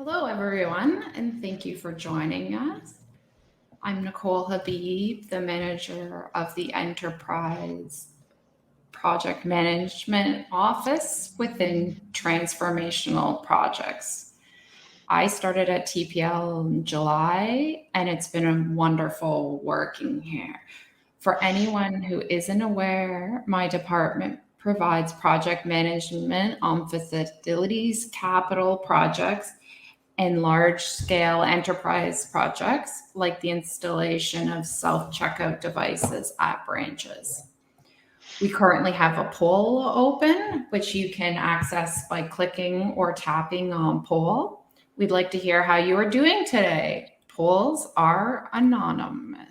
Hello, everyone, and thank you for joining us. I'm Nicole Habib, the manager of the Enterprise Project Management Office within Transformational Projects. I started at TPL in July, and it's been a wonderful working here. For anyone who isn't aware, my department provides project management on facilities, capital projects, and large scale enterprise projects like the installation of self checkout devices at branches. We currently have a poll open, which you can access by clicking or tapping on poll. We'd like to hear how you are doing today. Polls are anonymous.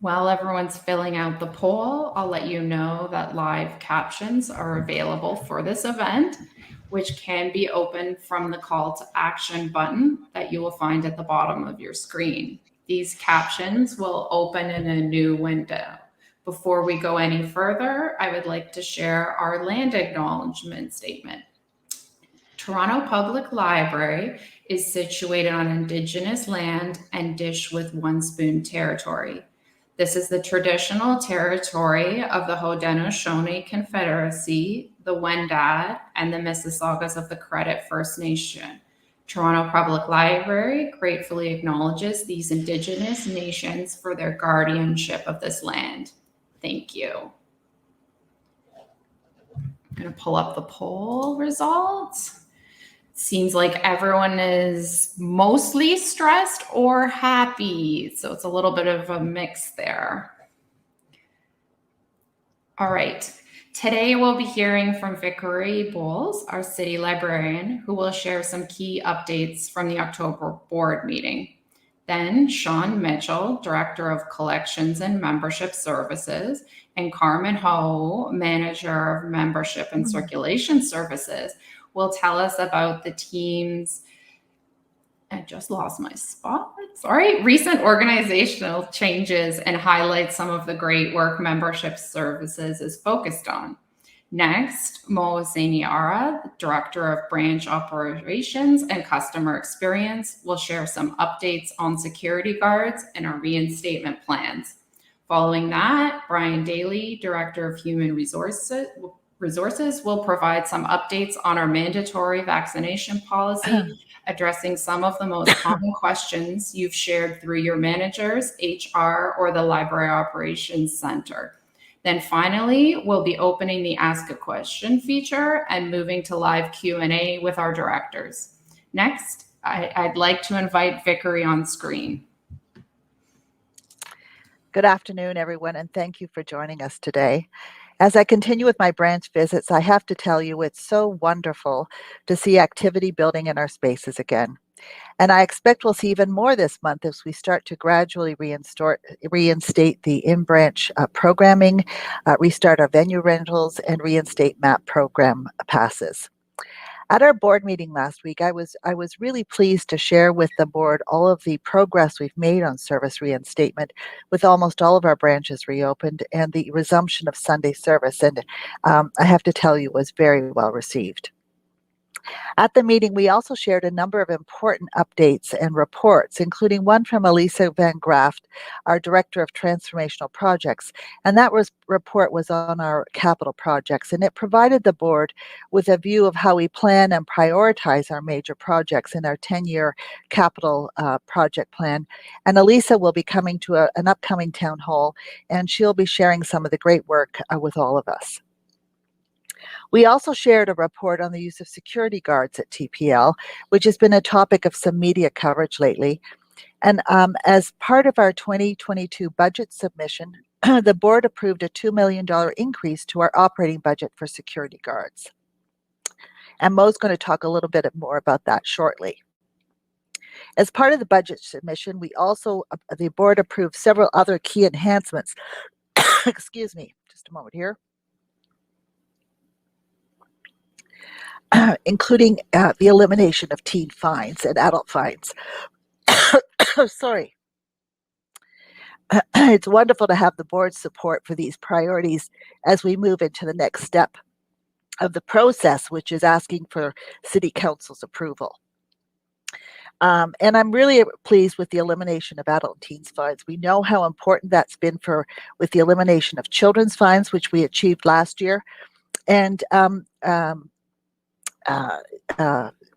While everyone's filling out the poll, I'll let you know that live captions are available for this event, which can be opened from the call to action button that you will find at the bottom of your screen. These captions will open in a new window. Before we go any further, I would like to share our land acknowledgement statement. Toronto Public Library is situated on Indigenous land and Dish with One Spoon territory. This is the traditional territory of the Haudenosaunee Confederacy, the Wendat, and the Mississaugas of the Credit First Nation. Toronto Public Library gratefully acknowledges these Indigenous nations for their guardianship of this land. Thank you. I'm going to pull up the poll results. Seems like everyone is mostly stressed or happy. So it's a little bit of a mix there. All right. Today we'll be hearing from Vickery Bowles, our city librarian, who will share some key updates from the October board meeting. Then Sean Mitchell, Director of Collections and Membership Services, and Carmen Ho, Manager of Membership and Circulation Services, will tell us about the team's, I just lost my spot, sorry, recent organizational changes and highlight some of the great work Membership Services is focused on. Next, Mo Ara, Director of Branch Operations and Customer Experience, will share some updates on security guards and our reinstatement plans. Following that, Brian Daly, Director of Human Resources, will provide some updates on our mandatory vaccination policy, addressing some of the most common questions you've shared through your managers, HR, or the Library Operations Center. Then finally, we'll be opening the Ask a Question feature and moving to live Q&A with our directors. Next, I'd like to invite Vickery on screen. Good afternoon, everyone, and thank you for joining us today. As I continue with my branch visits, I have to tell you it's so wonderful to see activity building in our spaces again. And I expect we'll see even more this month as we start to gradually reinstate the in-branch programming, restart our venue rentals, and reinstate MAP program passes. At our board meeting last week, I was really pleased to share with the board all of the progress we've made on service reinstatement, with almost all of our branches reopened and the resumption of Sunday service. And I have to tell you, it was very well received. At the meeting, we also shared a number of important updates and reports, including one from Elisa Van Graft, our Director of Transformational Projects, and that report was on our capital projects, and it provided the board with a view of how we plan and prioritize our major projects in our 10-year capital project plan. And Elisa will be coming to an upcoming town hall, and she'll be sharing some of the great work with all of us. We also shared a report on the use of security guards at TPL, which has been a topic of some media coverage lately. And as part of our 2022 budget submission, the board approved a $2 million increase to our operating budget for security guards. And Mo's going to talk a little bit more about that shortly. As part of the budget submission, the board approved several other key enhancements. Excuse me, just a moment here. Including the elimination of teen fines and adult fines. Sorry. It's wonderful to have the board's support for these priorities as we move into the next step of the process, which is asking for City Council's approval. And I'm really pleased with the elimination of adult and teens fines. We know how important that's been with the elimination of children's fines, which we achieved last year. And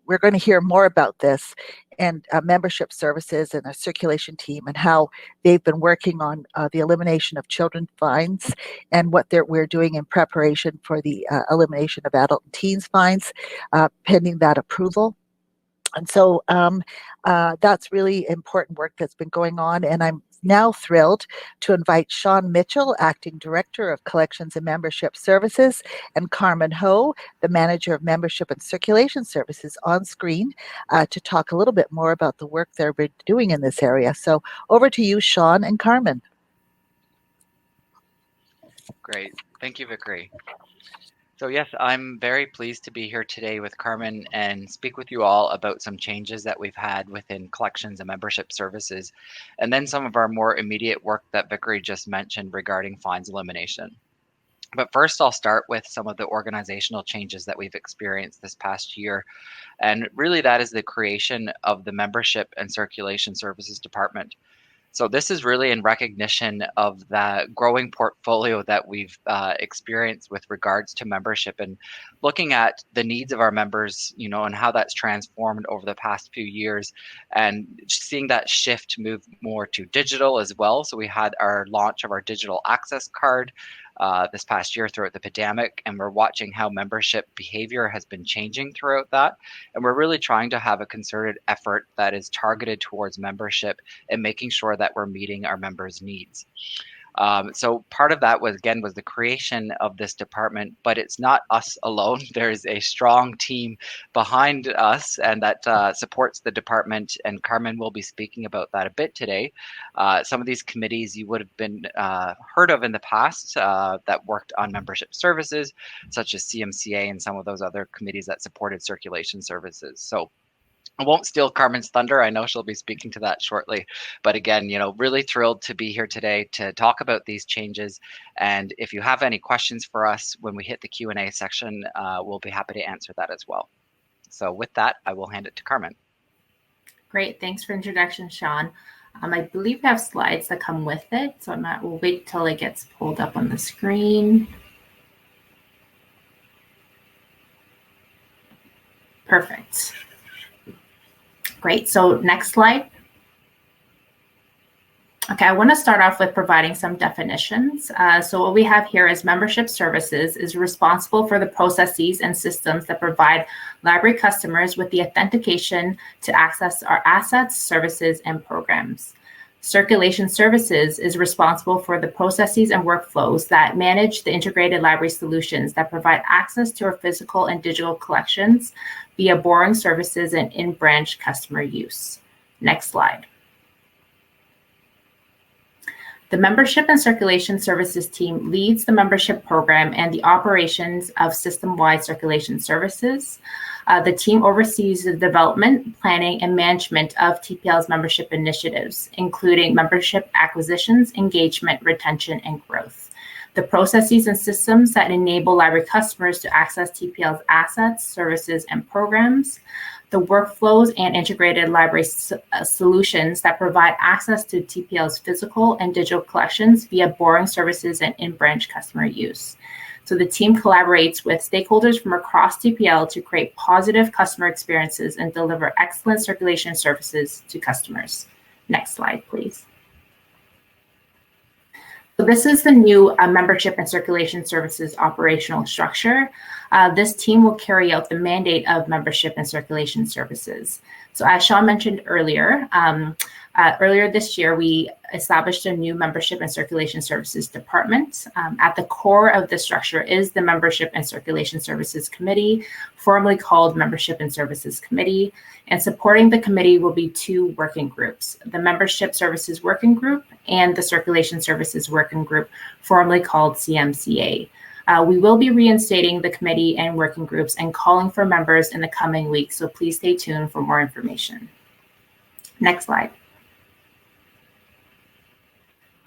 we're going to hear more about this and membership services and a circulation team and how they've been working on the elimination of children fines and what we're doing in preparation for the elimination of adult and teens fines, pending that approval. And so that's really important work that's been going on. And I'm now thrilled to invite Sean Mitchell, Acting Director of Collections and Membership Services, and Carmen Ho, the Manager of Membership and Circulation Services, on screen to talk a little bit more about the work they're doing in this area. So over to you, Sean and Carmen. Great. Thank you, Vickery. So yes, I'm very pleased to be here today with Carmen and speak with you all about some changes that we've had within collections and membership services, and then some of our more immediate work that Vickery just mentioned regarding fines elimination. But first, I'll start with some of the organizational changes that we've experienced this past year. And really that is the creation of the Membership and Circulation Services Department. So this is really in recognition of the growing portfolio that we've experienced with regards to membership and looking at the needs of our members, and how that's transformed over the past few years and seeing that shift move more to digital as well. So we had our launch of our digital access card this past year throughout the pandemic, and we're watching how membership behavior has been changing throughout that. And we're really trying to have a concerted effort that is targeted towards membership and making sure that we're meeting our members' needs. So part of that was the creation of this department, but it's not us alone. There's a strong team behind us and that supports the department, and Carmen will be speaking about that a bit today. Some of these committees you would have been heard of in the past that worked on membership services, such as CMCA and some of those other committees that supported circulation services. So I won't steal Carmen's thunder. I know she'll be speaking to that shortly. But again, really thrilled to be here today to talk about these changes. And if you have any questions for us when we hit the Q&A section, we'll be happy to answer that as well. So with that, I will hand it to Carmen. Great. Thanks for introduction, Sean. I believe we have slides that come with it. So we'll wait till it gets pulled up on the screen. Perfect. Great. So next slide. Okay, I want to start off with providing some definitions. So what we have here is membership services is responsible for the processes and systems that provide library customers with the authentication to access our assets, services, and programs. Circulation Services is responsible for the processes and workflows that manage the integrated library solutions that provide access to our physical and digital collections via borrowing services and in-branch customer use. Next slide. The Membership and Circulation Services team leads the membership program and the operations of system-wide circulation services. The team oversees the development, planning, and management of TPL's membership initiatives, including membership acquisitions, engagement, retention, and growth. The processes and systems that enable library customers to access TPL's assets, services, and programs, the workflows and integrated library solutions that provide access to TPL's physical and digital collections via borrowing services and in-branch customer use. So the team collaborates with stakeholders from across TPL to create positive customer experiences and deliver excellent circulation services to customers. Next slide, please. So this is the new Membership and Circulation Services operational structure. This team will carry out the mandate of Membership and Circulation Services. So as Sean mentioned earlier, earlier this year, we established a new Membership and Circulation Services department. At the core of the structure is the Membership and Circulation Services Committee, formerly called Membership and Services Committee. And supporting the committee will be two working groups, the Membership Services Working Group and the Circulation Services Working Group, formerly called CMCA. We will be reinstating the committee and working groups and calling for members in the coming weeks, so please stay tuned for more information. Next slide.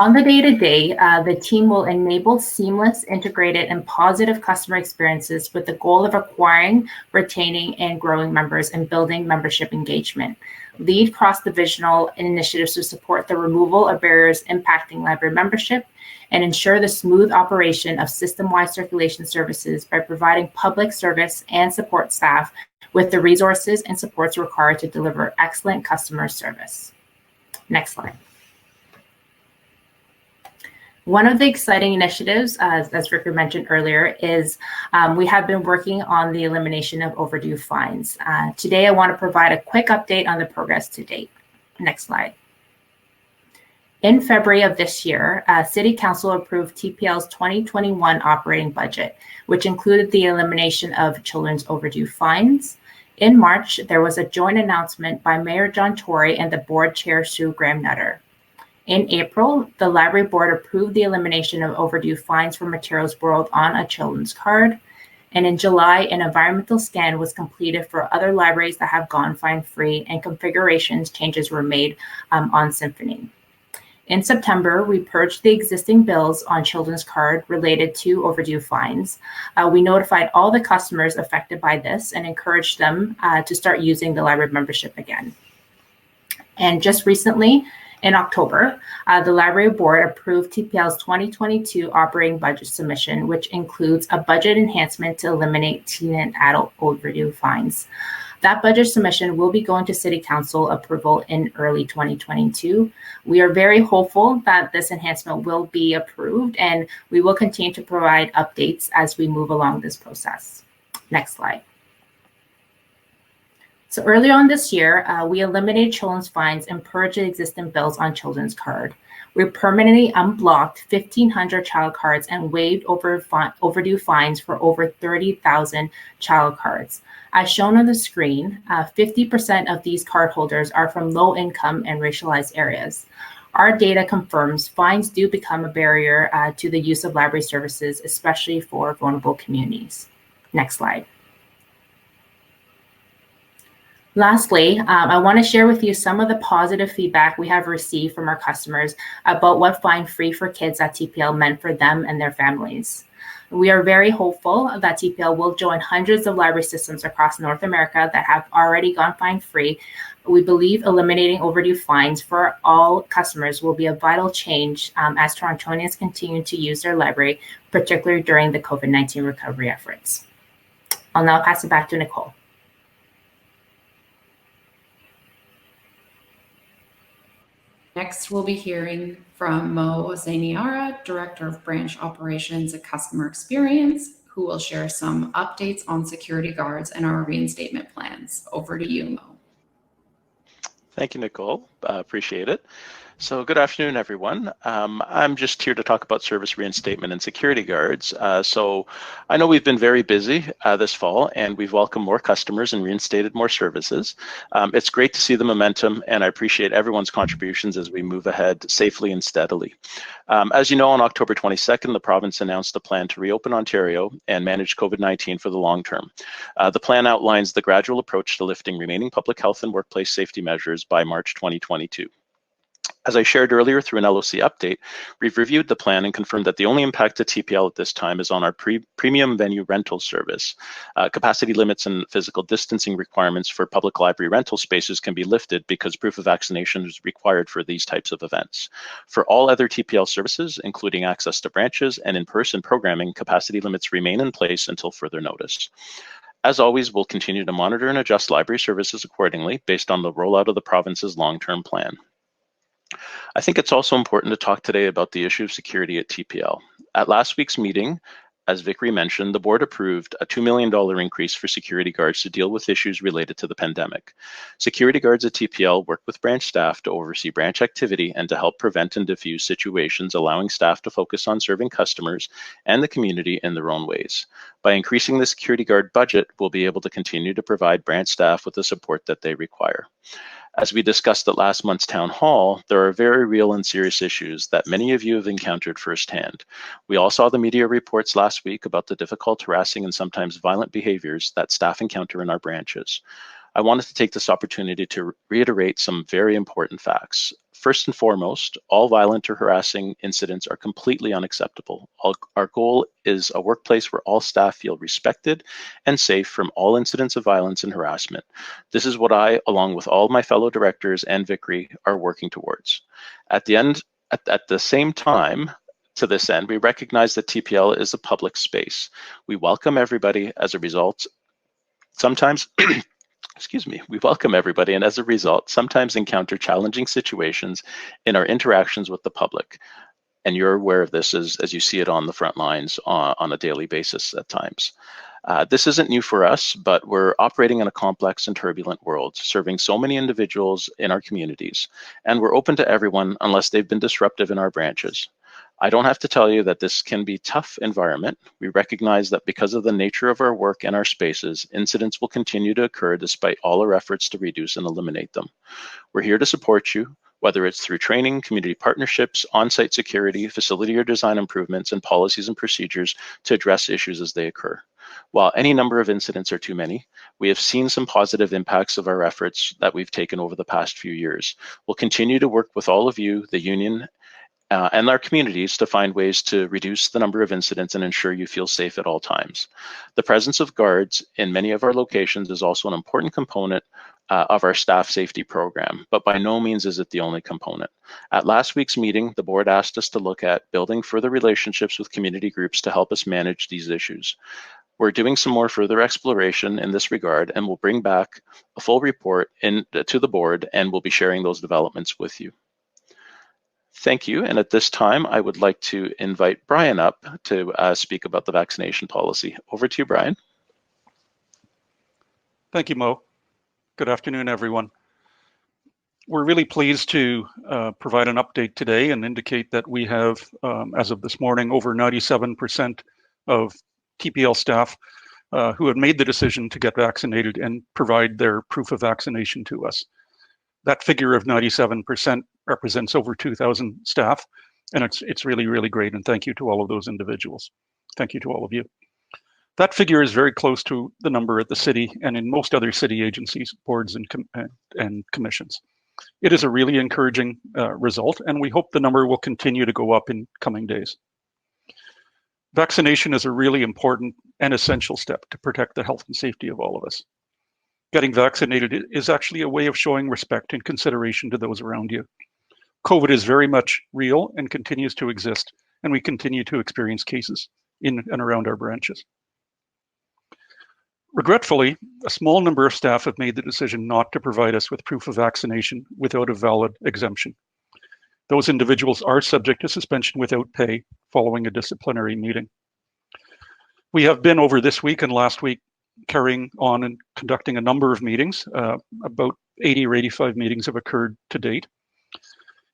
On the day-to-day, the team will enable seamless, integrated, and positive customer experiences with the goal of acquiring, retaining, and growing members and building membership engagement. Lead cross-divisional initiatives to support the removal of barriers impacting library membership and ensure the smooth operation of system-wide circulation services by providing public service and support staff with the resources and supports required to deliver excellent customer service. Next slide. One of the exciting initiatives, as Ricker mentioned earlier, is we have been working on the elimination of overdue fines. Today, I want to provide a quick update on the progress to date. Next slide. In February of this year, City Council approved TPL's 2021 operating budget, which included the elimination of children's overdue fines. In March, there was a joint announcement by Mayor John Tory and the board chair, Sue Graham-Nutter. In April, the library board approved the elimination of overdue fines for materials borrowed on a children's card. And in July, an environmental scan was completed for other libraries that have gone fine-free, and configurations changes were made on Symphony. In September, we purged the existing bills on children's card related to overdue fines. We notified all the customers affected by this and encouraged them to start using the library membership again. And just recently, in October, the library board approved TPL's 2022 operating budget submission, which includes a budget enhancement to eliminate teen and adult overdue fines. That budget submission will be going to City Council approval in early 2022. We are very hopeful that this enhancement will be approved, and we will continue to provide updates as we move along this process. Next slide. So earlier on this year, we eliminated children's fines and purged the existing bills on children's card. We permanently unblocked 1,500 child cards and waived overdue fines for over 30,000 child cards. As shown on the screen, 50% of these cardholders are from low income and racialized areas. Our data confirms fines do become a barrier to the use of library services, especially for vulnerable communities. Next slide. Lastly, I want to share with you some of the positive feedback we have received from our customers about what Fine Free for Kids at TPL meant for them and their families. We are very hopeful that TPL will join hundreds of library systems across North America that have already gone fine free. We believe eliminating overdue fines for all customers will be a vital change as Torontonians continue to use their library, particularly during the COVID-19 recovery efforts. I'll now pass it back to Nicole. Next, we'll be hearing from Mo Zainiara, Director of Branch Operations and Customer Experience, who will share some updates on security guards and our reinstatement plans. Over to you, Mo. Thank you, Nicole. Appreciate it. So good afternoon, everyone. I'm just here to talk about service reinstatement and security guards. So I know we've been very busy this fall, and we've welcomed more customers and reinstated more services. It's great to see the momentum, and I appreciate everyone's contributions as we move ahead safely and steadily. As you know, on October 22nd, the province announced a plan to reopen Ontario and manage COVID-19 for the long term. The plan outlines the gradual approach to lifting remaining public health and workplace safety measures by March 2022. As I shared earlier through an LOC update, we've reviewed the plan and confirmed that the only impact to TPL at this time is on our premium venue rental service. Capacity limits and physical distancing requirements for public library rental spaces can be lifted because proof of vaccination is required for these types of events. For all other TPL services, including access to branches and in-person programming, capacity limits remain in place until further notice. As always, we'll continue to monitor and adjust library services accordingly based on the rollout of the province's long-term plan. I think it's also important to talk today about the issue of security at TPL. At last week's meeting, as Vickery mentioned, the board approved a $2 million increase for security guards to deal with issues related to the pandemic. Security guards at TPL work with branch staff to oversee branch activity and to help prevent and diffuse situations, allowing staff to focus on serving customers and the community in their own ways. By increasing the security guard budget, we'll be able to continue to provide branch staff with the support that they require. As we discussed at last month's town hall, there are very real and serious issues that many of you have encountered firsthand. We all saw the media reports last week about the difficult, harassing, and sometimes violent behaviors that staff encounter in our branches. I wanted to take this opportunity to reiterate some very important facts. First and foremost, all violent or harassing incidents are completely unacceptable. Our goal is a workplace where all staff feel respected and safe from all incidents of violence and harassment. This is what I, along with all my fellow directors and Vickery, are working towards. At the same time, to this end, we recognize that TPL is a public space. We welcome everybody as a result. Sometimes, excuse me, we welcome everybody and as a result, sometimes encounter challenging situations in our interactions with the public. And you're aware of this as you see it on the front lines on a daily basis at times. This isn't new for us, but we're operating in a complex and turbulent world, serving so many individuals in our communities, and we're open to everyone unless they've been disruptive in our branches. I don't have to tell you that this can be a tough environment. We recognize that because of the nature of our work and our spaces, incidents will continue to occur despite all our efforts to reduce and eliminate them. We're here to support you, whether it's through training, community partnerships, on-site security, facility or design improvements, and policies and procedures to address issues as they occur. While any number of incidents are too many, we have seen some positive impacts of our efforts that we've taken over the past few years. We'll continue to work with all of you, the union, and our communities to find ways to reduce the number of incidents and ensure you feel safe at all times. The presence of guards in many of our locations is also an important component of our staff safety program, but by no means is it the only component. At last week's meeting, the board asked us to look at building further relationships with community groups to help us manage these issues. We're doing some more further exploration in this regard, and we'll bring back a full report to the board, and we'll be sharing those developments with you. Thank you. And at this time, I would like to invite Brian up to speak about the vaccination policy. Over to you, Brian. Thank you, Mo. Good afternoon, everyone. We're really pleased to provide an update today and indicate that we have, as of this morning, over 97% of TPL staff who have made the decision to get vaccinated and provide their proof of vaccination to us. That figure of 97% represents over 2,000 staff, and it's really, really great. And thank you to all of those individuals. Thank you to all of you. That figure is very close to the number at the city and in most other city agencies, boards, and commissions. It is a really encouraging result, and we hope the number will continue to go up in coming days. Vaccination is a really important and essential step to protect the health and safety of all of us. Getting vaccinated is actually a way of showing respect and consideration to those around you. COVID is very much real and continues to exist, and we continue to experience cases in and around our branches. Regretfully, a small number of staff have made the decision not to provide us with proof of vaccination without a valid exemption. Those individuals are subject to suspension without pay following a disciplinary meeting. We have been over this week and last week carrying on and conducting a number of meetings. About 80 or 85 meetings have occurred to date.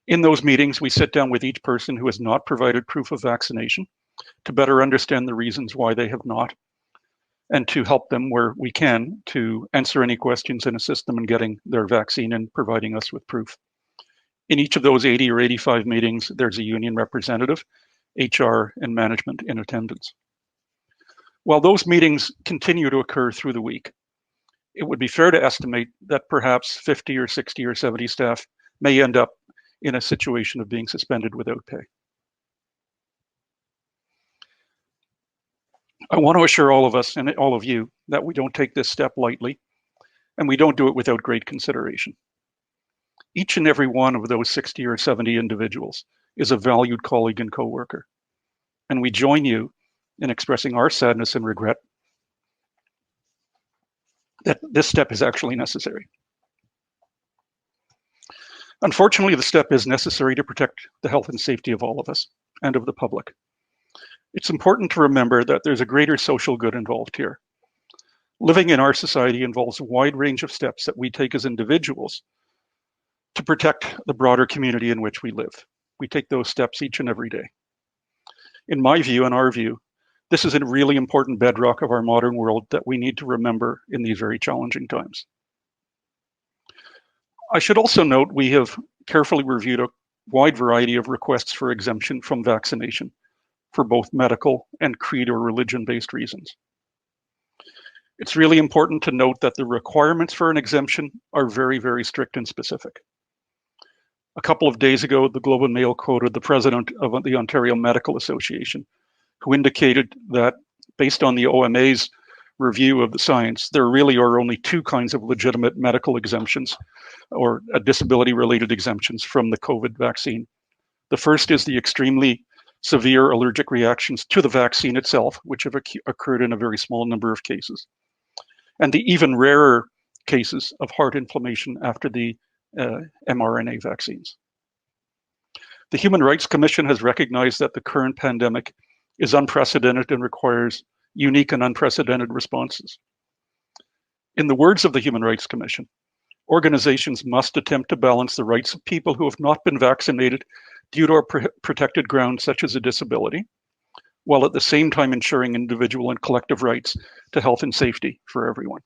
In those meetings, we sit down with each person who has not provided proof of vaccination to better understand the reasons why they have not, and to help them where we can to answer any questions and assist them in getting their vaccine and providing us with proof. In each of those 80 or 85 meetings, there's a union representative, HR, and management in attendance. While those meetings continue to occur through the week, it would be fair to estimate that perhaps 50 or 60 or 70 staff may end up in a situation of being suspended without pay. I want to assure all of us and all of you that we don't take this step lightly, and we don't do it without great consideration. Each and every one of those 60 or 70 individuals is a valued colleague and coworker, and we join you in expressing our sadness and regret that this step is actually necessary. Unfortunately, the step is necessary to protect the health and safety of all of us and of the public. It's important to remember that there's a greater social good involved here. Living in our society involves a wide range of steps that we take as individuals to protect the broader community in which we live. We take those steps each and every day. In my view and our view, this is a really important bedrock of our modern world that we need to remember in these very challenging times. I should also note we have carefully reviewed a wide variety of requests for exemption from vaccination for both medical and creed or religion-based reasons. It's really important to note that the requirements for an exemption are very, very strict and specific. A couple of days ago, the Globe and Mail quoted the president of the Ontario Medical Association, who indicated that based on the OMA's review of the science, there really are only two kinds of legitimate medical exemptions or disability-related exemptions from the COVID vaccine. The first is the extremely severe allergic reactions to the vaccine itself, which have occurred in a very small number of cases, and the even rarer cases of heart inflammation after the mRNA vaccines. The Human Rights Commission has recognized that the current pandemic is unprecedented and requires unique and unprecedented responses. In the words of the Human Rights Commission, organizations must attempt to balance the rights of people who have not been vaccinated due to a protected ground such as a disability, while at the same time ensuring individual and collective rights to health and safety for everyone.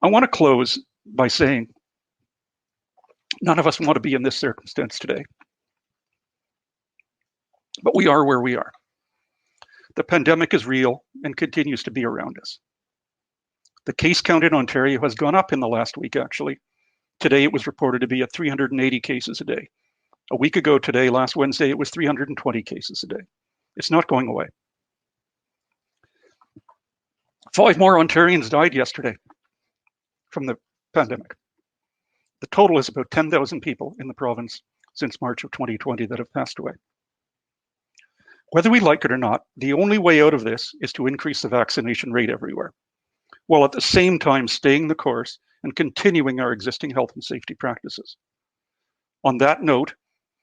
I want to close by saying none of us want to be in this circumstance today, but we are where we are. The pandemic is real and continues to be around us. The case count in Ontario has gone up in the last week, actually. Today it was reported to be at 380 cases a day. A week ago today, last Wednesday, it was 320 cases a day. It's not going away. 5 more Ontarians died yesterday from the pandemic. The total is about 10,000 people in the province since March of 2020 that have passed away. Whether we like it or not, the only way out of this is to increase the vaccination rate everywhere, while at the same time staying the course and continuing our existing health and safety practices. On that note,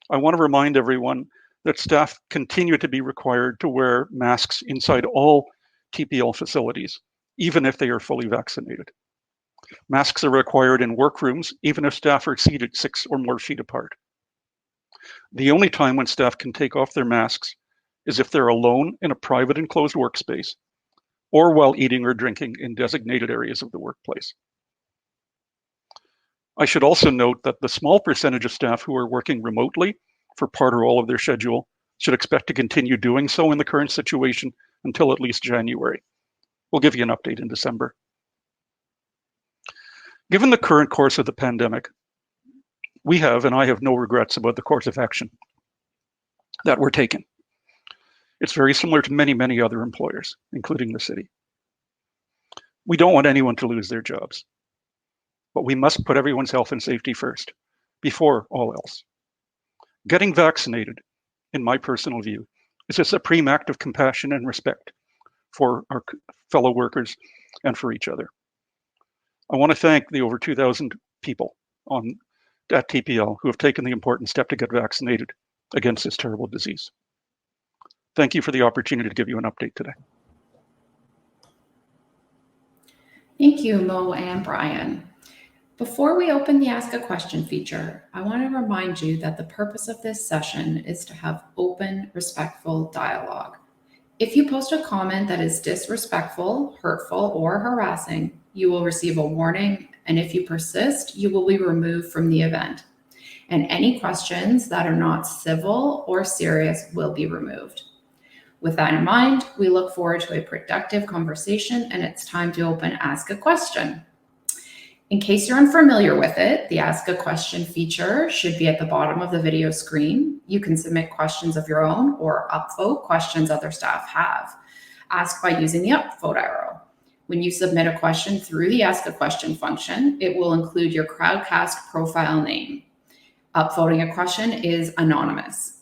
I want to remind everyone that staff continue to be required to wear masks inside all TPL facilities, even if they are fully vaccinated. Masks are required in workrooms, even if staff are seated 6 or more feet apart. The only time when staff can take off their masks is if they're alone in a private enclosed workspace or while eating or drinking in designated areas of the workplace. I should also note that the small percentage of staff who are working remotely for part or all of their schedule should expect to continue doing so in the current situation until at least January. We'll give you an update in December. Given the current course of the pandemic, we have, and I have no regrets about the course of action that we're taking. It's very similar to many, many other employers, including the city. We don't want anyone to lose their jobs, but we must put everyone's health and safety first, before all else. Getting vaccinated, in my personal view, is a supreme act of compassion and respect for our fellow workers and for each other. I want to thank the over 2,000 people at TPL who have taken the important step to get vaccinated against this terrible disease. Thank you for the opportunity to give you an update today. Thank you, Mo and Brian. Before we open the Ask a Question feature, I want to remind you that the purpose of this session is to have open, respectful dialogue. If you post a comment that is disrespectful, hurtful, or harassing, you will receive a warning, and if you persist, you will be removed from the event. And any questions that are not civil or serious will be removed. With that in mind, we look forward to a productive conversation, and it's time to open Ask a Question. In case you're unfamiliar with it, the Ask a Question feature should be at the bottom of the video screen. You can submit questions of your own or upvote questions other staff have. Ask by using the upvote arrow. When you submit a question through the Ask a Question function, it will include your Crowdcast profile name. Upvoting a question is anonymous.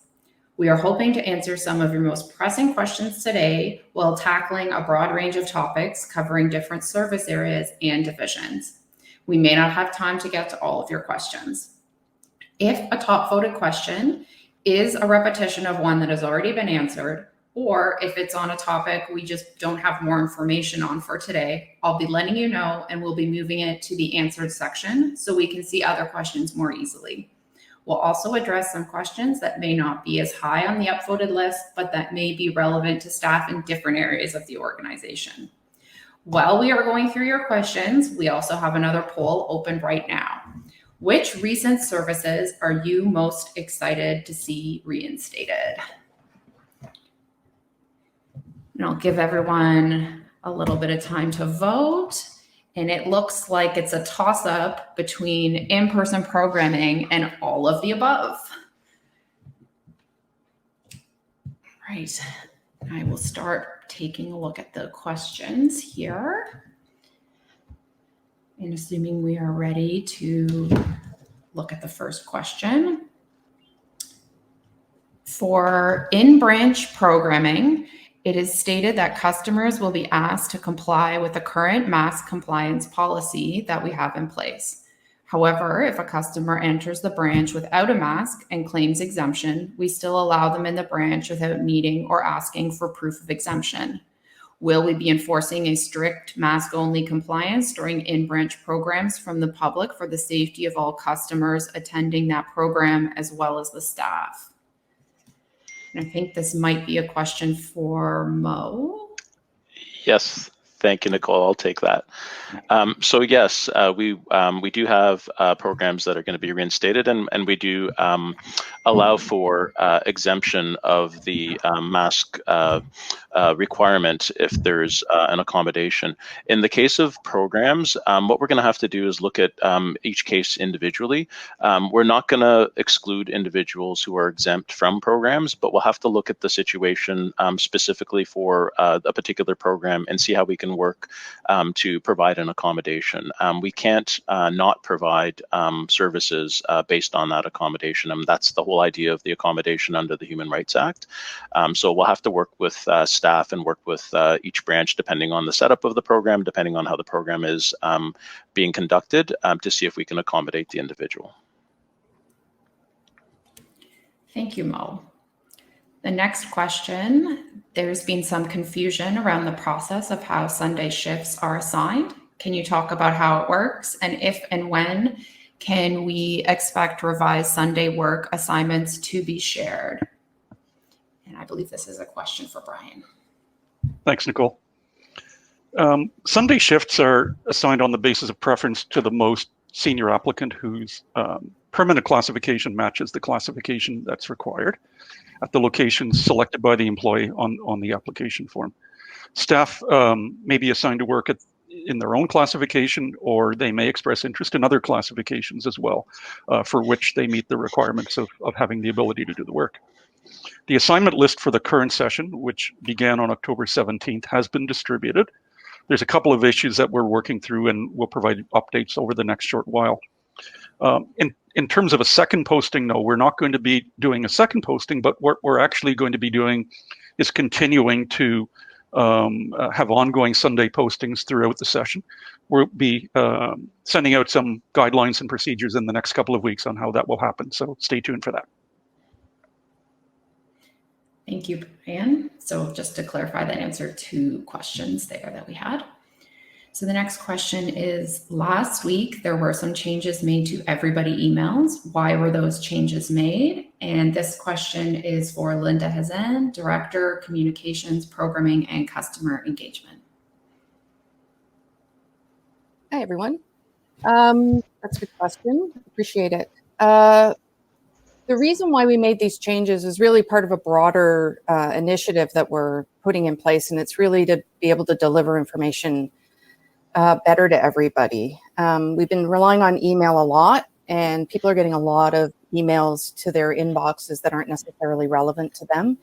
We are hoping to answer some of your most pressing questions today while tackling a broad range of topics covering different service areas and divisions. We may not have time to get to all of your questions. If a top voted question is a repetition of one that has already been answered, or if it's on a topic we just don't have more information on for today, I'll be letting you know and we'll be moving it to the answered section so we can see other questions more easily. We'll also address some questions that may not be as high on the upvoted list, but that may be relevant to staff in different areas of the organization. While we are going through your questions, we also have another poll open right now. Which recent services are you most excited to see reinstated? And I'll give everyone a little bit of time to vote. And it looks like it's a toss-up between in-person programming and all of the above. Right, I will start taking a look at the questions here. And assuming we are ready to look at the first question. For in-branch programming, it is stated that customers will be asked to comply with the current mask compliance policy that we have in place. However, if a customer enters the branch without a mask and claims exemption, we still allow them in the branch without needing or asking for proof of exemption. Will we be enforcing a strict mask-only compliance during in-branch programs from the public for the safety of all customers attending that program as well as the staff? And I think this might be a question for Mo. Yes, thank you, Nicole. I'll take that. So yes, we do have programs that are going to be reinstated, and we do allow for exemption of the mask requirement if there's an accommodation. In the case of programs, what we're going to have to do is look at each case individually. We're not going to exclude individuals who are exempt from programs, but we'll have to look at the situation specifically for a particular program and see how we can work to provide an accommodation. We can't not provide services based on that accommodation, and that's the whole idea of the accommodation under the Human Rights Act. So we'll have to work with staff and work with each branch depending on the setup of the program, depending on how the program is being conducted, to see if we can accommodate the individual. Thank you, Mo. The next question, there's been some confusion around the process of how Sunday shifts are assigned. Can you talk about how it works, and if and when can we expect revised Sunday work assignments to be shared? And I believe this is a question for Brian. Thanks, Nicole. Sunday shifts are assigned on the basis of preference to the most senior applicant whose permanent classification matches the classification that's required at the location selected by the employee on the application form. Staff may be assigned to work in their own classification, or they may express interest in other classifications as well, for which they meet the requirements of having the ability to do the work. The assignment list for the current session, which began on October 17th, has been distributed. There's a couple of issues that we're working through, and we'll provide updates over the next short while. In terms of a second posting, no, we're not going to be doing a second posting, but what we're actually going to be doing is continuing to have ongoing Sunday postings throughout the session. We'll be sending out some guidelines and procedures in the next couple of weeks on how that will happen, so stay tuned for that. Thank you, Brian. So just to clarify, that answered two questions there that we had. So the next question is, last week there were some changes made to everybody emails. Why were those changes made? And this question is for Linda Hazen, Director, Communications, Programming, and Customer Engagement. Hi, everyone. That's a good question. Appreciate it. The reason why we made these changes is really part of a broader initiative that we're putting in place, and it's really to be able to deliver information better to everybody. We've been relying on email a lot, and people are getting a lot of emails to their inboxes that aren't necessarily relevant to them.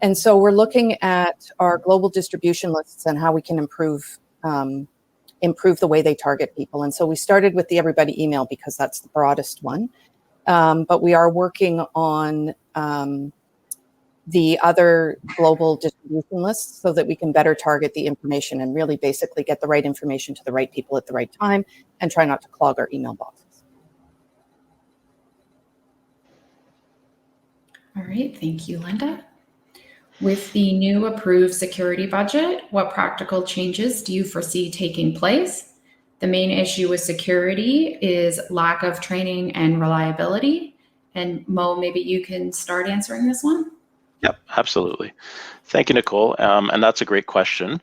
And so we're looking at our global distribution lists and how we can improve the way they target people. And so we started with the everybody email because that's the broadest one. But we are working on the other global distribution lists so that we can better target the information and really basically get the right information to the right people at the right time and try not to clog our email boxes. All right, thank you, Linda. With the new approved security budget, what practical changes do you foresee taking place? The main issue with security is lack of training and reliability. And Mo, maybe you can start answering this one. Yep, absolutely. Thank you, Nicole. And that's a great question.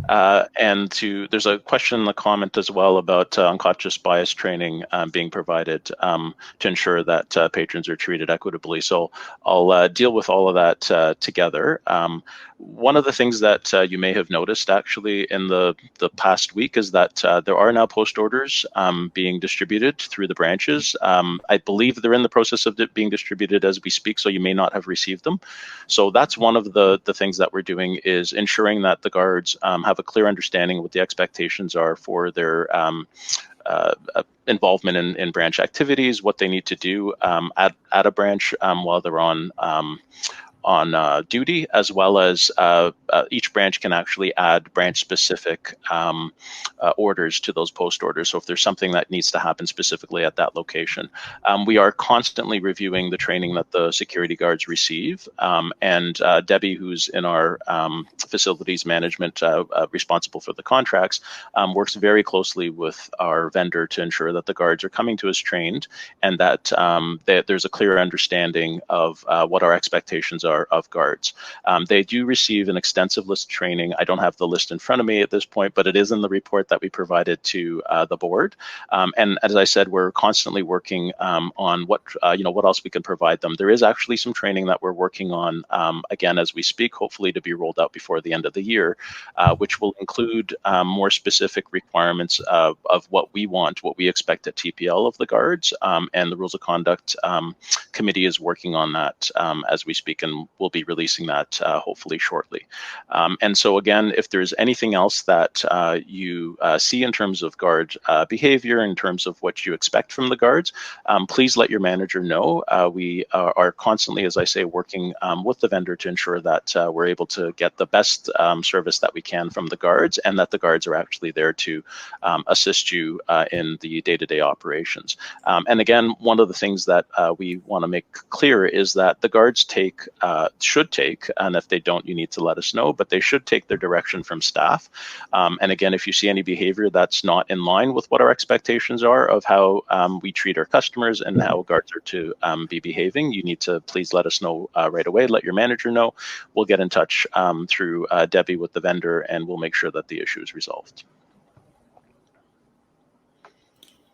There's a question in the comment as well about unconscious bias training being provided to ensure that patrons are treated equitably. So I'll deal with all of that together. One of the things that you may have noticed actually in the past week is that there are now post orders being distributed through the branches. I believe they're in the process of being distributed as we speak, so you may not have received them. So that's one of the things that we're doing, is ensuring that the guards have a clear understanding of what the expectations are for their involvement in branch activities, what they need to do at a branch while they're on duty, as well as each branch can actually add branch-specific orders to those post orders. So if there's something that needs to happen specifically at that location, we are constantly reviewing the training that the security guards receive. And Debbie, who's in our facilities management responsible for the contracts, works very closely with our vendor to ensure that the guards are coming to us trained, and that there's a clear understanding of what our expectations are of guards. They do receive an extensive list of training. I don't have the list in front of me at this point, but it is in the report that we provided to the board. And as I said, we're constantly working on what else we can provide them. There is actually some training that we're working on again as we speak, hopefully to be rolled out before the end of the year, which will include more specific requirements of what we want, what we expect at TPL of the guards, and the Rules of Conduct Committee is working on that as we speak, and we'll be releasing that hopefully shortly. And so again, if there's anything else that you see in terms of guard behavior, in terms of what you expect from the guards, please let your manager know. We are constantly, as I say, working with the vendor to ensure that we're able to get the best service that we can from the guards, and that the guards are actually there to assist you in the day-to-day operations. And again, one of the things that we want to make clear is that the guards should take, and if they don't, you need to let us know, but they should take their direction from staff. And again, if you see any behavior that's not in line with what our expectations are of how we treat our customers and how guards are to be behaving, you need to please let us know right away. Let your manager know. We'll get in touch through Debbie with the vendor, and we'll make sure that the issue is resolved.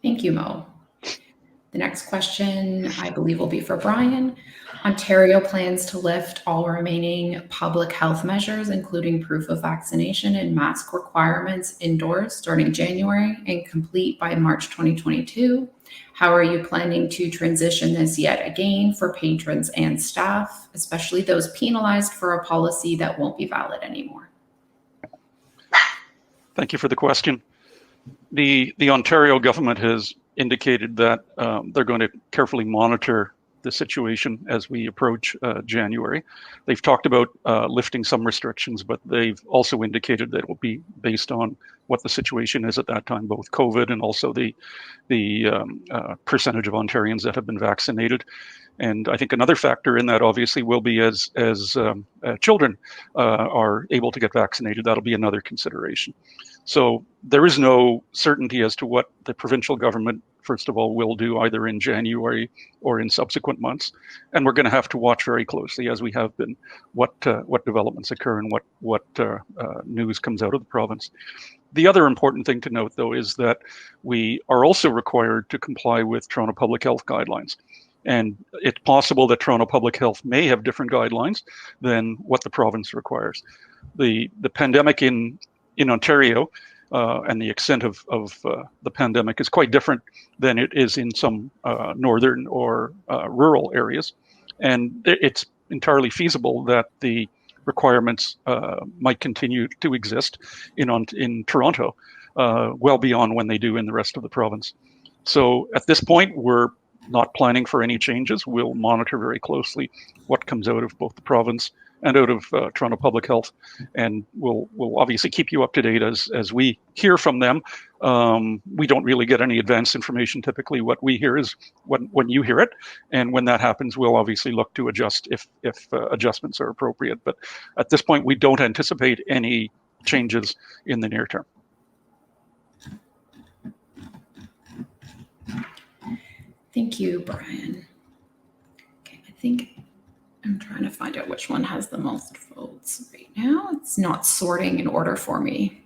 Thank you, Mo. The next question, I believe, will be for Brian. Ontario plans to lift all remaining public health measures, including proof of vaccination and mask requirements indoors, starting January and complete by March 2022. How are you planning to transition this yet again for patrons and staff, especially those penalized for a policy that won't be valid anymore? Thank you for the question. The Ontario government has indicated that they're going to carefully monitor the situation as we approach January. They've talked about lifting some restrictions, but they've also indicated that it will be based on what the situation is at that time, both COVID and also the percentage of Ontarians that have been vaccinated. And I think another factor in that obviously will be as children are able to get vaccinated, that'll be another consideration. So there is no certainty as to what the provincial government, first of all, will do either in January or in subsequent months. And we're going to have to watch very closely, as we have been, what developments occur and what news comes out of the province. The other important thing to note, though, is that we are also required to comply with Toronto Public Health guidelines. And it's possible that Toronto Public Health may have different guidelines than what the province requires. The pandemic in Ontario and the extent of the pandemic is quite different than it is in some northern or rural areas. And it's entirely feasible that the requirements might continue to exist in Toronto well beyond when they do in the rest of the province. So at this point, we're not planning for any changes. We'll monitor very closely what comes out of both the province and out of Toronto Public Health, and we'll obviously keep you up to date as we hear from them. We don't really get any advanced information. Typically, what we hear is when you hear it, and when that happens, we'll obviously look to adjust if adjustments are appropriate. But at this point, we don't anticipate any changes in the near term. Thank you, Brian. Okay, I think I'm trying to find out which one has the most votes right now. It's not sorting in order for me.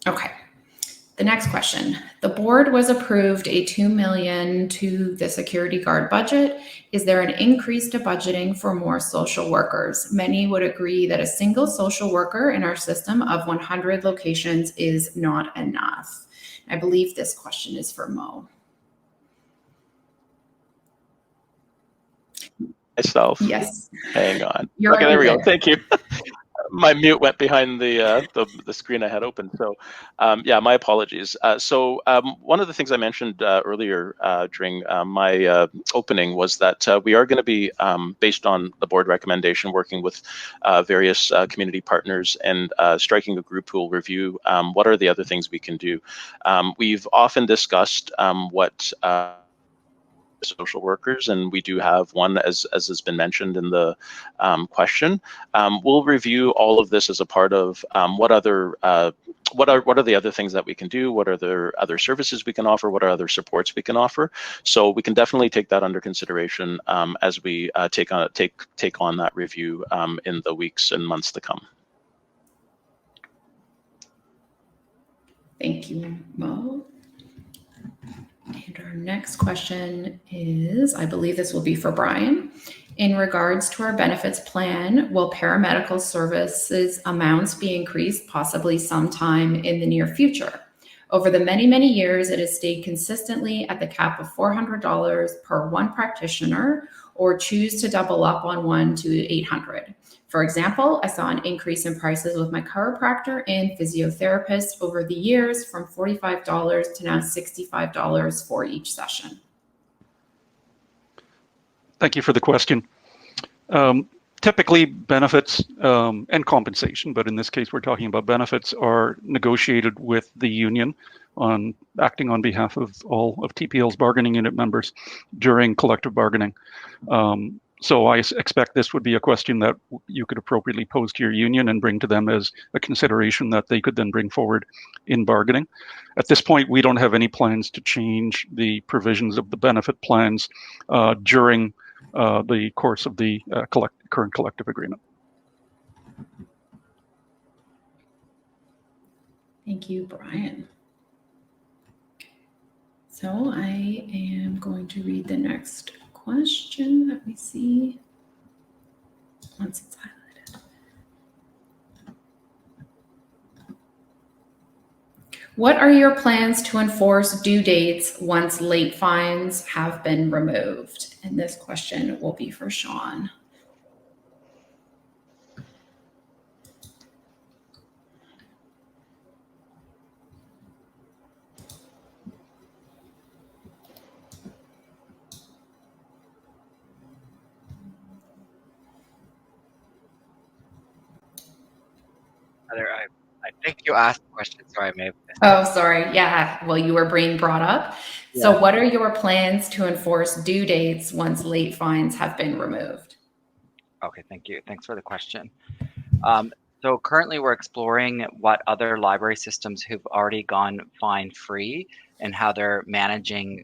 Okay. The next question. The board was approved a $2 million to the security guard budget. Is there an increase to budgeting for more social workers? Many would agree that a single social worker in our system of 100 locations is not enough. I believe this question is for Mo. Myself. Yes. Hang on. You're Okay, there we go. there. Thank you. My mute went behind the screen I had open. So, yeah, my apologies. One of the things I mentioned earlier during my opening was that we are going to be, based on the board recommendation, working with various community partners and striking a group who will review what are the other things we can do. We've often discussed what social workers, and we do have one, as has been mentioned in the question. We'll review all of this as a part of what are the other things that we can do, what are the other services we can offer, what are other supports we can offer. So we can definitely take that under consideration as we take on that review in the weeks and months to come. Thank you, Mo. And our next question is, I believe this will be for Brian. In regards to our benefits plan, will paramedical services amounts be increased possibly sometime in the near future? Over the many, many years, it has stayed consistently at the cap of $400 per one practitioner, or choose to double up on one to $800. For example, I saw an increase in prices with my chiropractor and physiotherapist over the years from $45 to now $65 for each session. Thank you for the question. Typically, benefits and compensation, but in this case, we're talking about benefits, are negotiated with the union acting on behalf of all of TPL's bargaining unit members during collective bargaining. So I expect this would be a question that you could appropriately pose to your union and bring to them as a consideration that they could then bring forward in bargaining. At this point, we don't have any plans to change the provisions of the benefit plans during the course of the current collective agreement. Thank you, Brian. So I am going to read the next question. Let me see. Once it's highlighted. What are your plans to enforce due dates once late fines have been removed? And this question will be for Sean. I think you asked a question, so I may have missed it. Oh, sorry. Yeah. Well, you were being brought up. Yeah. So what are your plans to enforce due dates once late fines have been removed? Okay, thank you. Thanks for the question. So currently we're exploring what other library systems who've already gone fine-free and how they're managing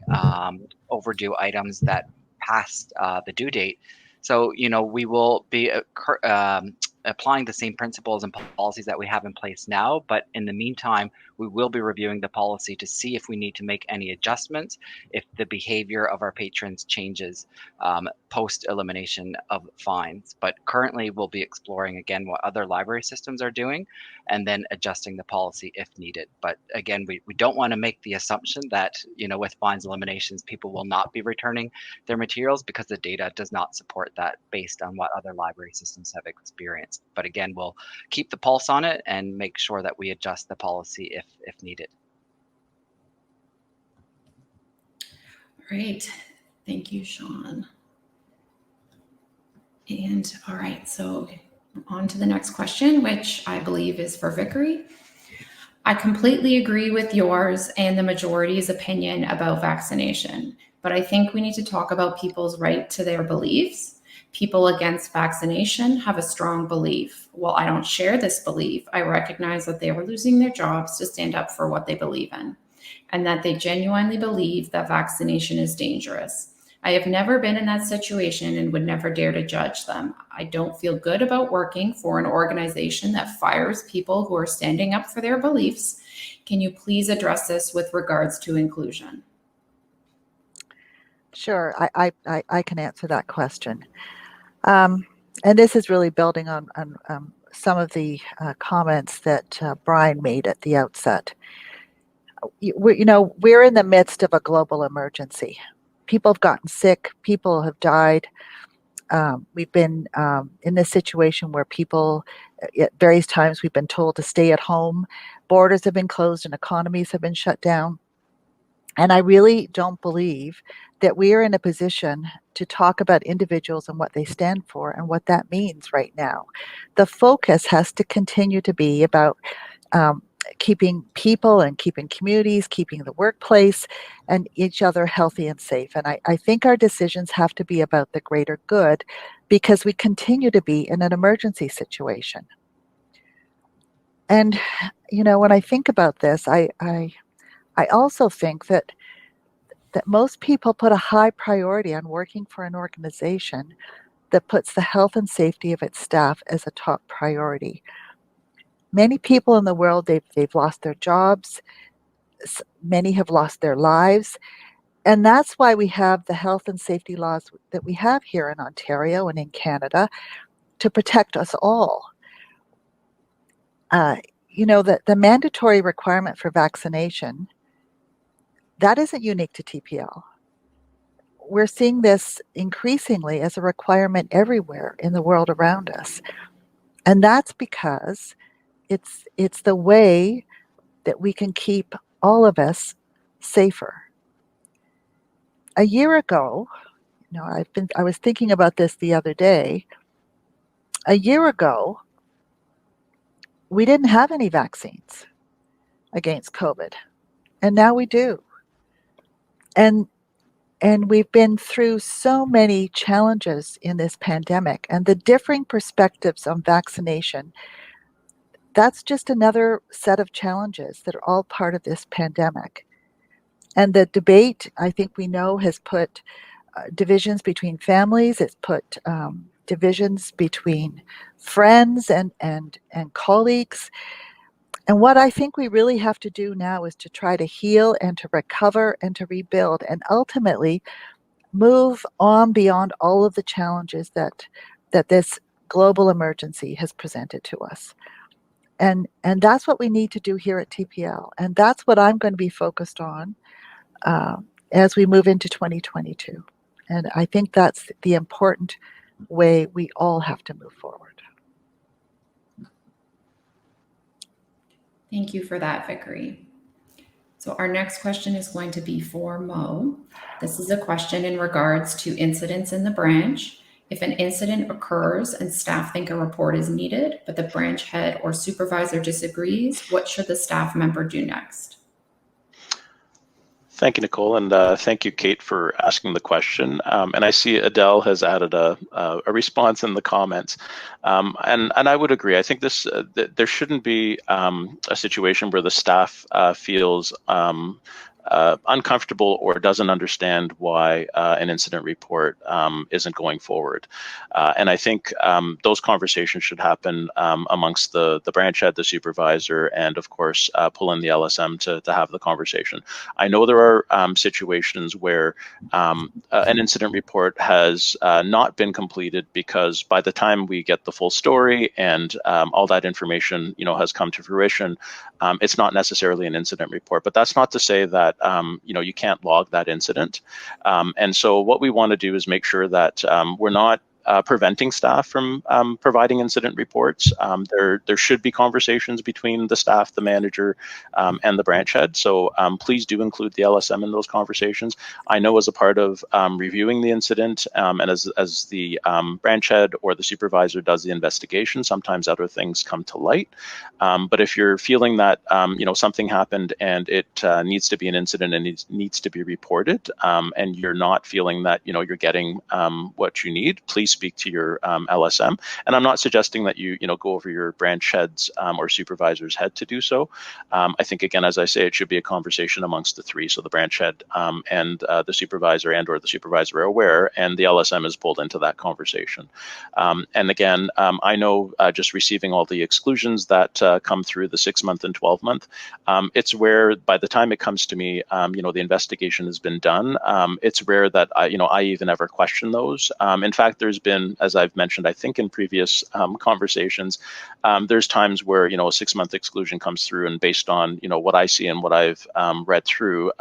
overdue items that passed the due date. So, we will be applying the same principles and policies that we have in place now, but in the meantime, we will be reviewing the policy to see if we need to make any adjustments if the behavior of our patrons changes post elimination of fines. But currently, we'll be exploring again what other library systems are doing and then adjusting the policy if needed. But again, we don't want to make the assumption that, with fines eliminations, people will not be returning their materials, because the data does not support that based on what other library systems have experienced. But again, we'll keep the pulse on it and make sure that we adjust the policy if needed. Great. Thank you, Sean. And all right, so on to the next question, which I believe is for Vickery. I completely agree with yours and the majority's opinion about vaccination, but I think we need to talk about people's right to their beliefs. People against vaccination have a strong belief. While I don't share this belief, I recognize that they are losing their jobs to stand up for what they believe in, and that they genuinely believe that vaccination is dangerous. I have never been in that situation and would never dare to judge them. I don't feel good about working for an organization that fires people who are standing up for their beliefs. Can you please address this with regards to inclusion? Sure, I can answer that question. And this is really building on some of the comments that Brian made at the outset. We're in the midst of a global emergency. People have gotten sick, people have died. We've been in this situation where people, at various times, we've been told to stay at home. Borders have been closed and economies have been shut down. And I really don't believe that we are in a position to talk about individuals and what they stand for and what that means right now. The focus has to continue to be about keeping people and keeping communities, keeping the workplace and each other healthy and safe. And I think our decisions have to be about the greater good because we continue to be in an emergency situation. And, when I think about this, I also think that most people put a high priority on working for an organization that puts the health and safety of its staff as a top priority. Many people in the world, they've lost their jobs. Many have lost their lives. And that's why we have the health and safety laws that we have here in Ontario and in Canada to protect us all. The mandatory requirement for vaccination, that isn't unique to TPL. We're seeing this increasingly as a requirement everywhere in the world around us. And that's because it's the way that we can keep all of us safer. A year ago, I was thinking about this the other day. A year ago, we didn't have any vaccines against COVID, and now we do. And we've been through so many challenges in this pandemic, and the differing perspectives on vaccination, that's just another set of challenges that are all part of this pandemic. And the debate, I think we know, has put divisions between families. It's put divisions between friends and colleagues. And what I think we really have to do now is to try to heal and to recover and to rebuild and ultimately move on beyond all of the challenges that this global emergency has presented to us. And that's what we need to do here at TPL. And that's what I'm going to be focused on as we move into 2022. And I think that's the important way we all have to move forward. Thank you for that, Vickery. So our next question is going to be for Mo. This is a question in regards to incidents in the branch. If an incident occurs and staff think a report is needed, but the branch head or supervisor disagrees, what should the staff member do next? Thank you, Nicole, and thank you, Kate, for asking the question. And I see Adele has added a response in the comments, and I would agree. I think there shouldn't be a situation where the staff feels uncomfortable or doesn't understand why an incident report isn't going forward. And I think those conversations should happen amongst the branch head, the supervisor, and of course, pull in the LSM to have the conversation. I know there are situations where an incident report has not been completed because by the time we get the full story and all that information has come to fruition, it's not necessarily an incident report. But that's not to say that you can't log that incident. And so what we want to do is make sure that we're not preventing staff from providing incident reports. There should be conversations between the staff, the manager, and the branch head. So please do include the LSM in those conversations. I know as a part of reviewing the incident and as the branch head or the supervisor does the investigation, sometimes other things come to light. But if you're feeling that something happened and it needs to be an incident and it needs to be reported, and you're not feeling that you're getting what you need, please speak to your LSM. And I'm not suggesting that you go over your branch head's or supervisor's head to do so. I think, again, as I say, it should be a conversation amongst the three. So the branch head and the supervisor or the supervisor are aware, and the LSM is pulled into that conversation. And again, I know just receiving all the exclusions that come through the 6-month and 12-month, it's where by the time it comes to me, the investigation has been done. It's rare that I even ever question those. In fact, there's been, as I've mentioned, I think in previous conversations, there's times where a 6-month exclusion comes through, and based on what I see and what I've read through,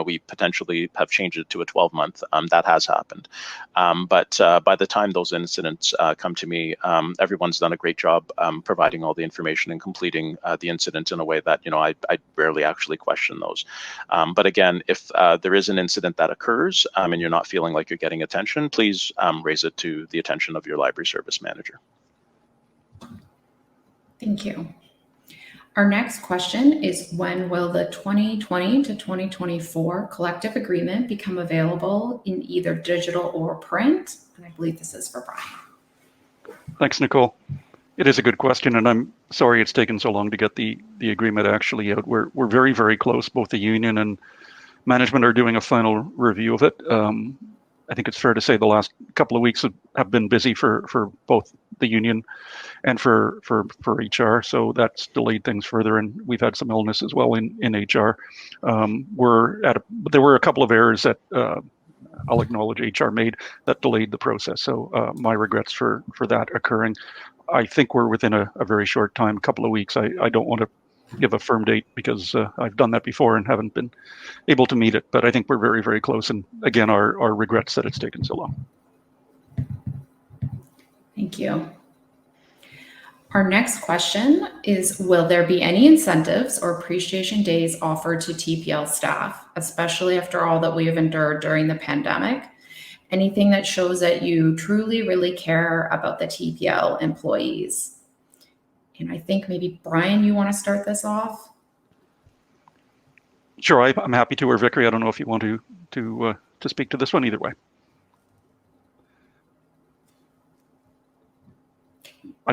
we potentially have changed it to a 12-month. That has happened, but by the time those incidents come to me, everyone's done a great job providing all the information and completing the incident in a way that I rarely actually question those. But again, if there is an incident that occurs and you're not feeling like you're getting attention, please raise it to the attention of your library service manager. Thank you. Our next question is, when will the 2020 to 2024 collective agreement become available in either digital or print? And I believe this is for Brian. Thanks, Nicole. It is a good question, and I'm sorry it's taken so long to get the agreement actually out. We're very, very close. Both the union and management are doing a final review of it. I think it's fair to say the last couple of weeks have been busy for both the union and for HR, so that's delayed things further, and we've had some illness as well in HR. There were a couple of errors that I'll acknowledge HR made that delayed the process, so my regrets for that occurring. I think we're within a very short time, a couple of weeks. I don't want to give a firm date because I've done that before and haven't been able to meet it, but I think we're very, very close, and again, our regrets that it's taken so long. Thank you. Our next question is, will there be any incentives or appreciation days offered to TPL staff, especially after all that we have endured during the pandemic? Anything that shows that you truly, really care about the TPL employees? And I think maybe, Brian, you want to start this off? Sure, I'm happy to, or Vickery, I don't know if you want to speak to this one, either way.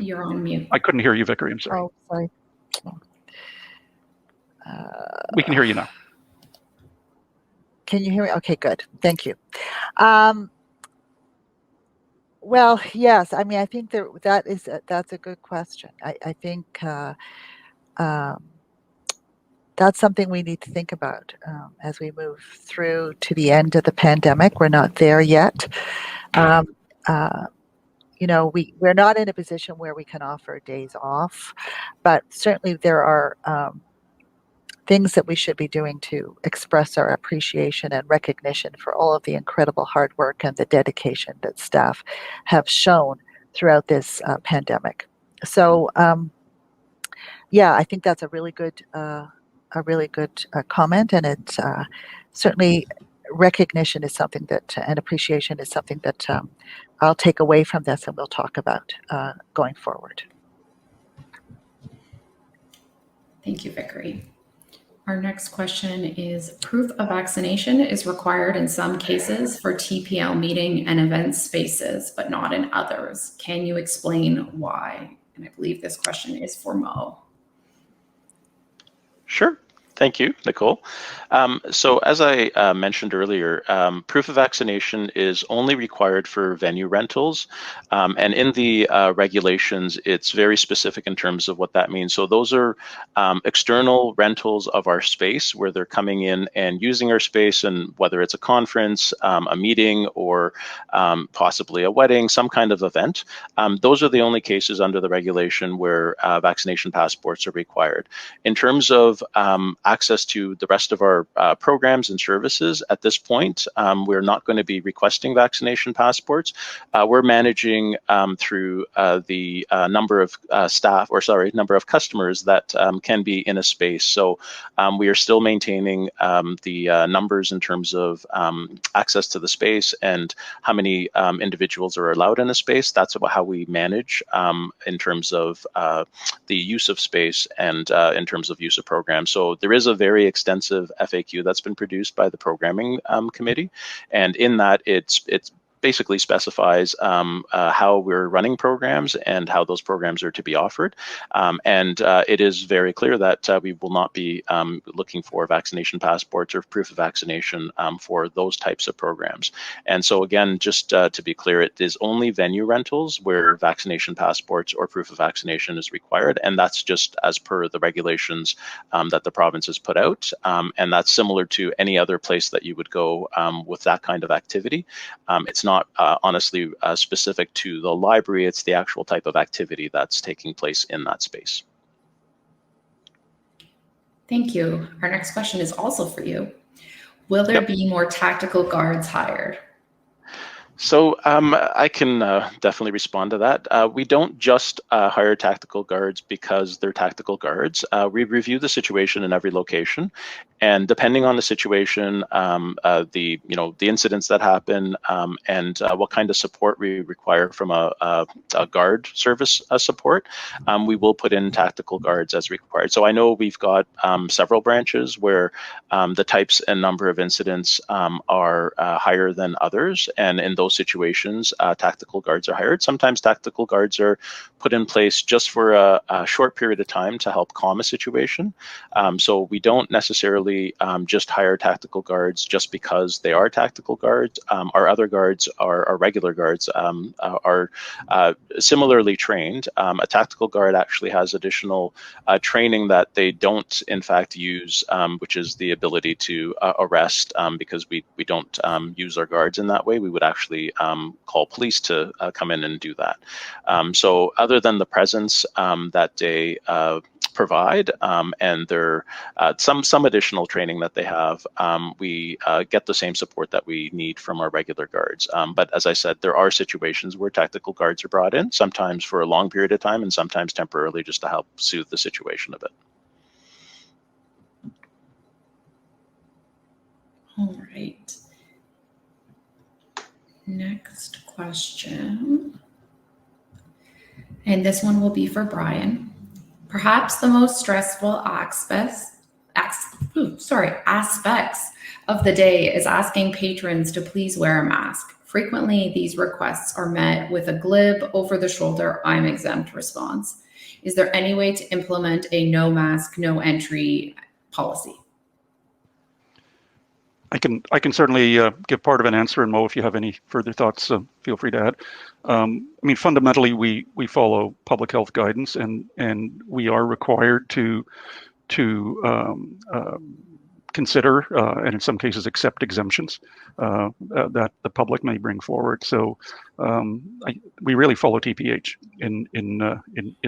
You're on mute. I couldn't hear you, Vickery, I'm sorry. Oh, sorry. We can hear you now. Can you hear me? Okay, good. Thank you. Well, yes. I mean, I think that's a good question. I think that's something we need to think about as we move through to the end of the pandemic. We're not there yet. We're not in a position where we can offer days off, but certainly there are things that we should be doing to express our appreciation and recognition for all of the incredible hard work and the dedication that staff have shown throughout this pandemic. So, yeah, I think that's a really good comment, and it's certainly recognition is something that, and appreciation is something that I'll take away from this and we'll talk about going forward. Thank you, Vickery. Our next question is, proof of vaccination is required in some cases for TPL meeting and event spaces, but not in others. Can you explain why? And I believe this question is for Mo. Sure. Thank you, Nicole. So as I mentioned earlier, proof of vaccination is only required for venue rentals. And in the regulations, it's very specific in terms of what that means. So those are external rentals of our space where they're coming in and using our space, and whether it's a conference, a meeting, or possibly a wedding, some kind of event. Those are the only cases under the regulation where vaccination passports are required. In terms of access to the rest of our programs and services, at this point, we're not going to be requesting vaccination passports. We're managing through the number of number of customers that can be in a space. So we are still maintaining the numbers in terms of access to the space and how many individuals are allowed in a space. That's about how we manage in terms of the use of space and in terms of use of programs. So there is a very extensive FAQ that's been produced by the programming committee, and in that it's basically specifies how we're running programs and how those programs are to be offered. And it is very clear that we will not be looking for vaccination passports or proof of vaccination for those types of programs. And so again, just to be clear, it is only venue rentals where vaccination passports or proof of vaccination is required. And that's just as per the regulations that the province has put out. And that's similar to any other place that you would go with that kind of activity. It's not honestly specific to the library, it's the actual type of activity that's taking place in that space. Thank you. Our next question is also for you. Will there be more tactical guards hired? So I can definitely respond to that. We don't just hire tactical guards because they're tactical guards. We review the situation in every location, and depending on the situation, the incidents that happen, and what kind of support we require from a guard service support, we will put in tactical guards as required. So I know we've got several branches where the types and number of incidents are higher than others, and in those situations, tactical guards are hired. Sometimes tactical guards are put in place just for a short period of time to help calm a situation. So we don't necessarily just hire tactical guards just because they are tactical guards. Our other guards, our regular guards, are similarly trained. A tactical guard actually has additional training that they don't, in fact, use, which is the ability to arrest, because we don't use our guards in that way. We would actually call police to come in and do that. So other than the presence that they provide and their some additional training that they have, we get the same support that we need from our regular guards. But as I said, there are situations where tactical guards are brought in, sometimes for a long period of time and sometimes temporarily, just to help soothe the situation a bit. All right. Next question. And this one will be for Brian. Perhaps the most stressful aspects of the day is asking patrons to please wear a mask. Frequently, these requests are met with a glib, over-the-shoulder, I'm exempt response. Is there any way to implement a no mask, no entry policy? I can certainly give part of an answer, and Mo, if you have any further thoughts, feel free to add. I mean, fundamentally, we follow public health guidance, and we are required to consider and in some cases accept exemptions that the public may bring forward. So we really follow TPH in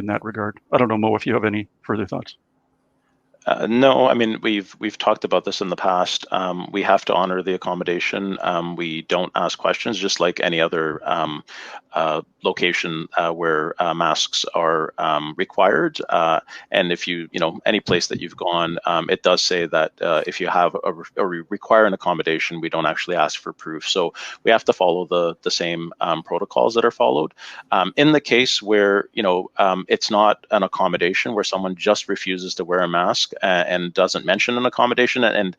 that regard. I don't know, Mo, if you have any further thoughts. No, I mean, we've talked about this in the past. We have to honor the accommodation. We don't ask questions, just like any other location where masks are required. And if any place that you've gone, it does say that if you have or require an accommodation, we don't actually ask for proof. So we have to follow the same protocols that are followed. In the case where it's not an accommodation, where someone just refuses to wear a mask and doesn't mention an accommodation, and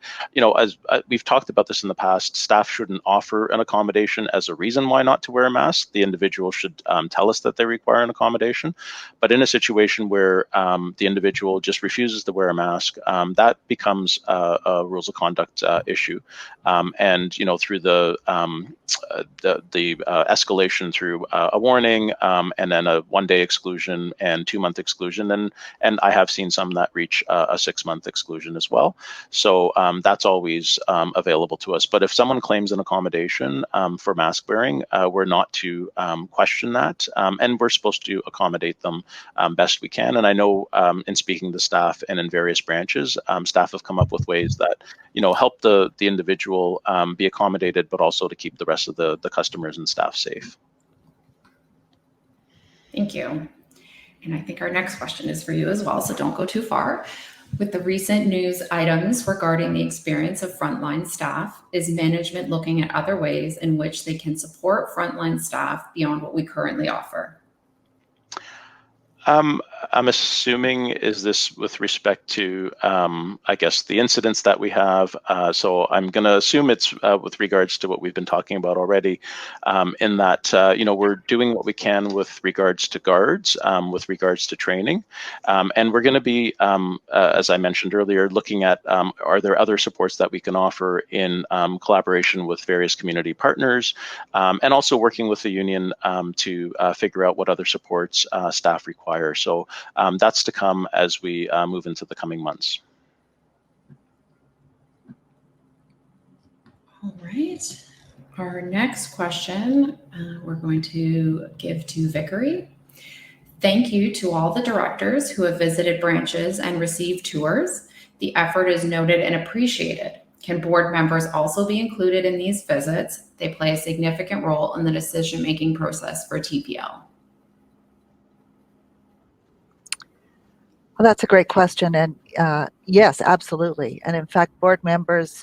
as we've talked about this in the past, staff shouldn't offer an accommodation as a reason why not to wear a mask. The individual should tell us that they require an accommodation. But in a situation where the individual just refuses to wear a mask, that becomes a rules of conduct issue. And through the escalation through a warning, and then a 1-day exclusion and 2-month exclusion, and I have seen some that reach a 6-month exclusion as well. So that's always available to us. But if someone claims an accommodation for mask wearing, we're not to question that, and we're supposed to accommodate them best we can. And I know in speaking to staff and in various branches, staff have come up with ways that help the individual be accommodated, but also to keep the rest of the customers and staff safe. Thank you. And I think our next question is for you as well, so don't go too far. With the recent news items regarding the experience of frontline staff, is management looking at other ways in which they can support frontline staff beyond what we currently offer? I'm assuming, is this with respect to, I guess, the incidents that we have? So I'm going to assume it's with regards to what we've been talking about already, in that, we're doing what we can with regards to guards, with regards to training. And we're going to be, as I mentioned earlier, looking at, are there other supports that we can offer in collaboration with various community partners, and also working with the union to figure out what other supports staff require. So that's to come as we move into the coming months. All right. Our next question we're going to give to Vickery. Thank you to all the directors who have visited branches and received tours. The effort is noted and appreciated. Can board members also be included in these visits? They play a significant role in the decision-making process for TPL. Well, that's a great question. And yes, absolutely. And in fact, board members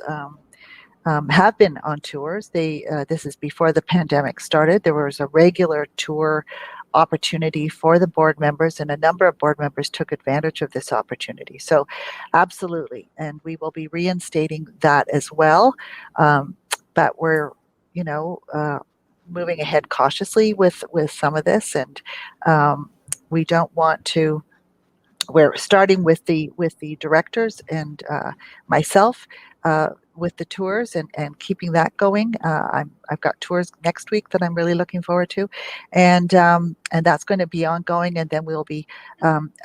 have been on tours. This is before the pandemic started. There was a regular tour opportunity for the board members, and a number of board members took advantage of this opportunity. So absolutely. And we will be reinstating that as well. But we're, moving ahead cautiously with some of this. And we don't want to, we're starting with the directors and myself with the tours and keeping that going. I've got tours next week that I'm really looking forward to, and that's going to be ongoing. And then we'll be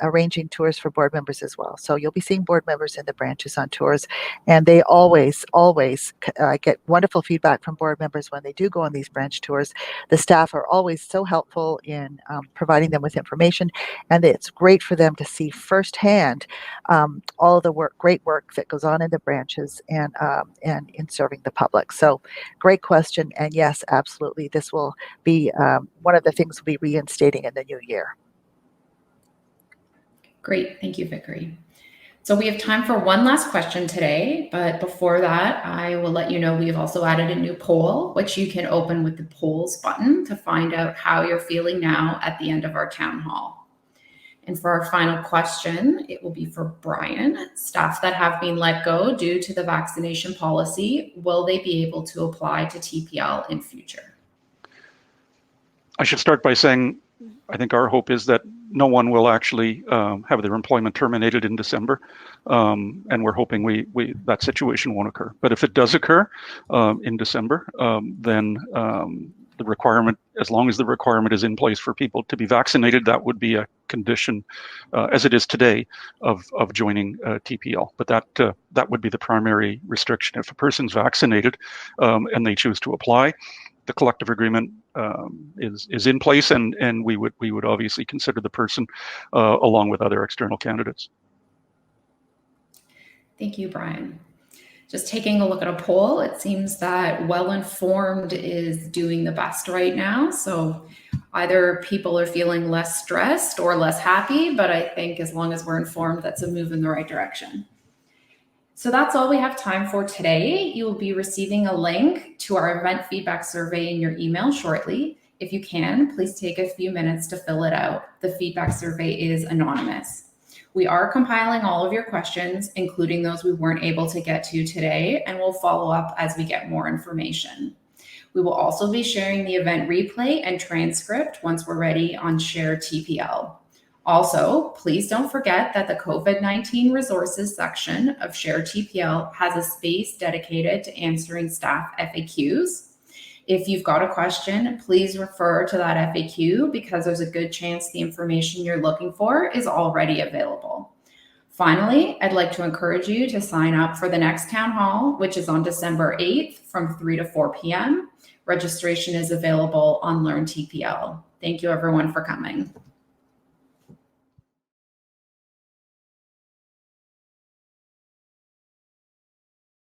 arranging tours for board members as well. So you'll be seeing board members in the branches on tours, and they always get wonderful feedback from board members when they do go on these branch tours. The staff are always so helpful in providing them with information, and it's great for them to see firsthand all of the great work that goes on in the branches and in serving the public. So great question. And yes, absolutely. This will be one of the things we'll be reinstating in the new year. Great. Thank you, Vickery. So we have time for one last question today, but before that, I will let you know we've also added a new poll, which you can open with the polls button to find out how you're feeling now at the end of our town hall. And for our final question, it will be for Brian. Staff that have been let go due to the vaccination policy, will they be able to apply to TPL in future? I should start by saying, I think our hope is that no one will actually have their employment terminated in December, and we're hoping that situation won't occur. But if it does occur in December, then the requirement, as long as the requirement is in place for people to be vaccinated, that would be a condition, as it is today, of joining TPL. But that would be the primary restriction. If a person's vaccinated and they choose to apply, the collective agreement is in place, and we would obviously consider the person along with other external candidates. Thank you, Brian. Just taking a look at a poll, it seems that well-informed is doing the best right now. So either people are feeling less stressed or less happy, but I think as long as we're informed, that's a move in the right direction. So that's all we have time for today. You will be receiving a link to our event feedback survey in your email shortly. If you can, please take a few minutes to fill it out. The feedback survey is anonymous. We are compiling all of your questions, including those we weren't able to get to today, and we'll follow up as we get more information. We will also be sharing the event replay and transcript once we're ready on Share TPL. Also, please don't forget that the COVID-19 resources section of Share TPL has a space dedicated to answering staff FAQs. If you've got a question, please refer to that FAQ because there's a good chance the information you're looking for is already available. Finally, I'd like to encourage you to sign up for the next town hall, which is on December 8th from 3 to 4 p.m. Registration is available on Learn TPL. Thank you everyone for coming.